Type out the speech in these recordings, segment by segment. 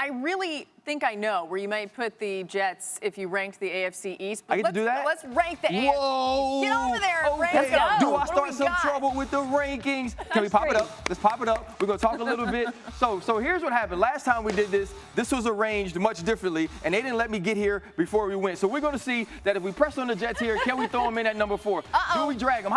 I really think I know where you might put the Jets if you ranked the AFC East. But I get to do that? Let's rank the Whoa. AFC. Get over there and rank Okay. them. Do I start some trouble with the rankings? Can we pop it up? Let's pop it up. We're going to talk a little bit. So here's what happened. Last time we did this was arranged much differently, and they didn't let me get here before we went. So we're going to see that if we press on the Jets here, can we throw them in at number 4? Do we drag them?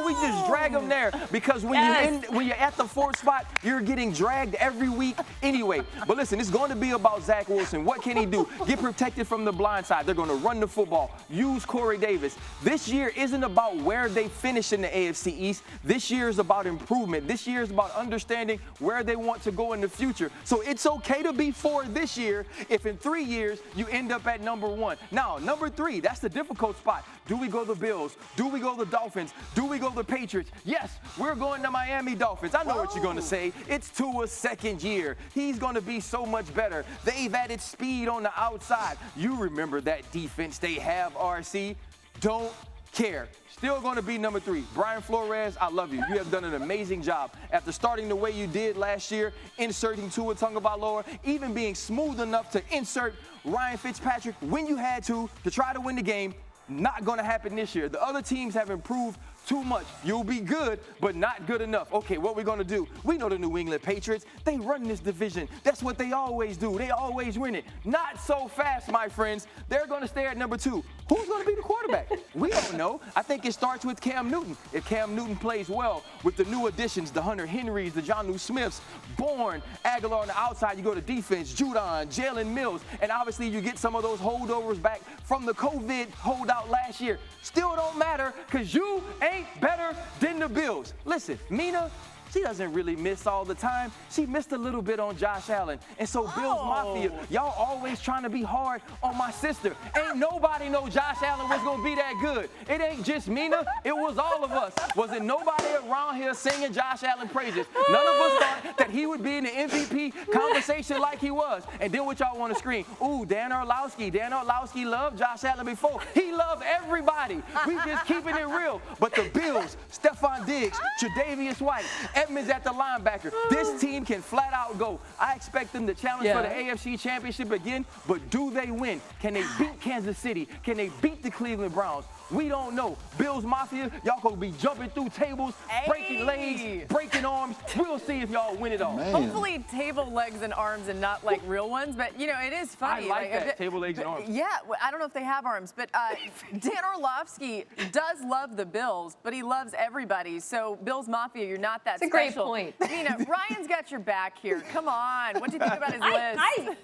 We just drag them there because when you're at the 4th spot, you're getting dragged every week anyway. But listen, it's going to be about Zach Wilson. What can he do? Get protected from the blind side. They're going to run the football. Use Corey Davis. This year isn't about where they finish in the AFC East. This year is about improvement. This year is about understanding where they want to go in the future. So it's okay to be 4 this year if in 3 years you end up at number 1. Now, number 3, that's the difficult spot. Do we go the Bills? Do we go the Dolphins? Do we go the Patriots? Yes, we're going to Miami Dolphins. I know what you're going to say. It's Tua's 2nd year. He's going to be so much better. They've added speed on the outside. You remember that defense they have, RC. Don't care. Still going to be number 3. Brian Flores, I love you. You have done an amazing job. After starting the way you did last year, inserting Tua Tagovailoa, even being smooth enough to insert Ryan Fitzpatrick when you had to try to win the game. Not going to happen this year. The other teams have improved too much. You'll be good, but not good enough. Okay, what we going to do? We know the New England Patriots. They run this division. That's what they always do. They always win it. Not so fast, my friends. They're going to stay at number 2. Who's going to be the quarterback? We don't know. I think it starts with Cam Newton. If Cam Newton plays well with the new additions, the Hunter Henrys, the Jonnu Smiths, Bourne, Aguilar on the outside, you go to defense, Judon, Jalen Mills, and obviously you get some of those holdovers back from the COVID holdout last year. Still don't matter because you ain't better than the Bills. Listen, Mina, she doesn't really miss all the time. She missed a little bit on Josh Allen. And so Bills Mafia, y'all always trying to be hard on my sister. Ain't nobody know Josh Allen was going to be that good. It ain't just Mina. It was all of us. Wasn't nobody around here singing Josh Allen praises. None of us thought that he would be in the MVP conversation like he was. And then what y'all want to scream? Ooh, Dan Orlovsky. Dan Orlovsky loved Josh Allen before. He loved everybody. We just keeping it real. But the Bills, Stephon Diggs, Tre'Davious White, Edmonds at the linebacker. This team can flat out go. I expect them to challenge for the AFC Championship again, but do they win? Can they beat Kansas City? Can they beat the Cleveland Browns? We don't know. Bills Mafia, y'all gonna be jumping through tables, breaking legs, breaking arms. We'll see if y'all win it all. Man. Hopefully table legs and arms and not like real ones, but you know, it is funny. I like that, table legs and arms. Yeah, I don't know if they have arms, but Dan Orlovsky does love the Bills, but he loves everybody. So Bills Mafia, you're not that special. That's a great point. You know, Ryan's got your back here. Come on. What do you think about his list?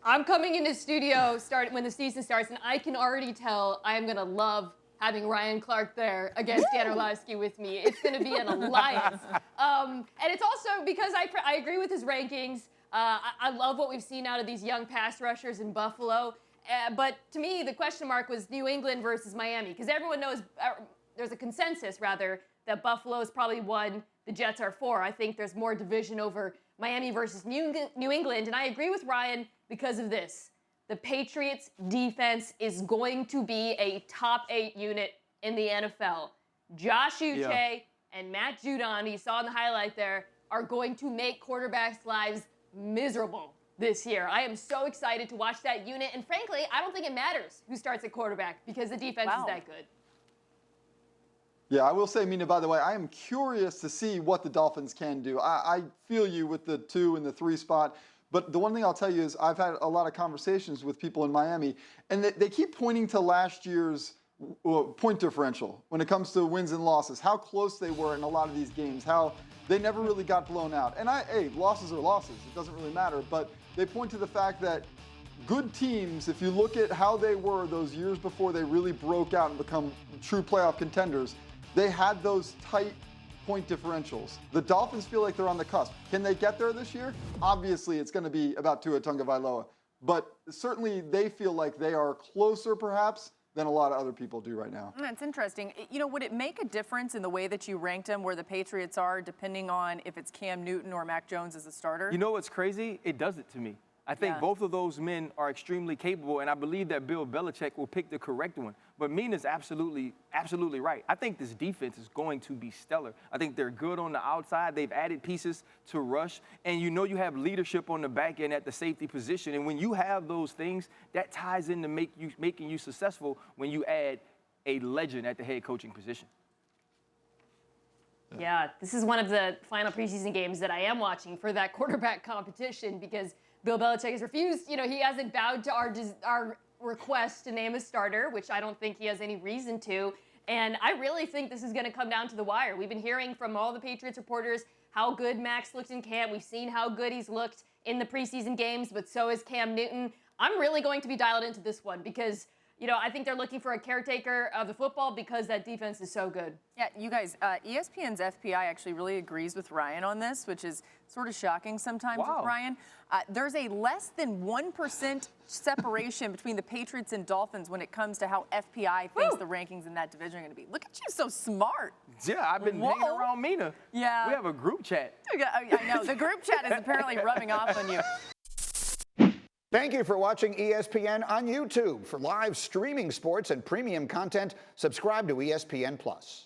I'm coming into studio when the season starts, and I can already tell I am going to love having Ryan Clark there against Dan Orlovsky with me. It's going to be an alliance. And it's also because I agree with his rankings. I love what we've seen out of these young pass rushers in Buffalo. But to me, the question mark was New England versus Miami, because everyone knows, there's a consensus, rather, that Buffalo is probably 1, the Jets are 4. I think there's more division over Miami versus New England, and I agree with Ryan because of this. The Patriots defense is going to be a top 8 unit in the NFL. Josh Uche and Matt Judon, you saw in the highlight there, are going to make quarterbacks' lives miserable this year. I am so excited to watch that unit, and frankly, I don't think it matters who starts at quarterback because the defense is that good. Yeah, I will say, Mina, by the way, I am curious to see what the Dolphins can do. I feel you with the 2 and the 3 spot. But the one thing I'll tell you is I've had a lot of conversations with people in Miami, and they keep pointing to last year's point differential when it comes to wins and losses, how close they were in a lot of these games, how they never really got blown out. And hey, losses are losses. It doesn't really matter. But they point to the fact that good teams, if you look at how they were those years before they really broke out and become true playoff contenders, they had those tight point differentials. The Dolphins feel like they're on the cusp. Can they get there this year? Obviously, it's going to be about Tua Tagovailoa. But certainly, they feel like they are closer, perhaps, than a lot of other people do right now. That's interesting. You know, would it make a difference in the way that you ranked them where the Patriots are, depending on if it's Cam Newton or Mac Jones as a starter? You know what's crazy? It does it to me. I think Yeah. both of those men are extremely capable, and I believe that Bill Belichick will pick the correct one. But Mina's absolutely right. I think this defense is going to be stellar. I think they're good on the outside. They've added pieces to rush, and you know you have leadership on the back end at the safety position. And when you have those things, that ties into making you successful when you add a legend at the head coaching position. Yeah, this is one of the final preseason games that I am watching for that quarterback competition because Bill Belichick has refused. You know, he hasn't bowed to our request to name a starter, which I don't think he has any reason to. And I really think this is going to come down to the wire. We've been hearing from all the Patriots reporters how good Max looked in camp. We've seen how good he's looked in the preseason games, but so is Cam Newton. I'm really going to be dialed into this one because, you know, I think they're looking for a caretaker of the football because that defense is so good. Yeah, you guys, ESPN's FPI actually really agrees with Ryan on this, which is sort of shocking sometimes Wow. with Ryan. There's a less than 1% separation between the Patriots and Dolphins when it comes to how FPI thinks the rankings in that division are going to be. Look at you, so smart. Yeah, I've been hanging around Mina. Yeah. We have a group chat. I know, the group chat is apparently rubbing off on you. Thank you for watching ESPN on YouTube. For live streaming sports and premium content, subscribe to ESPN+.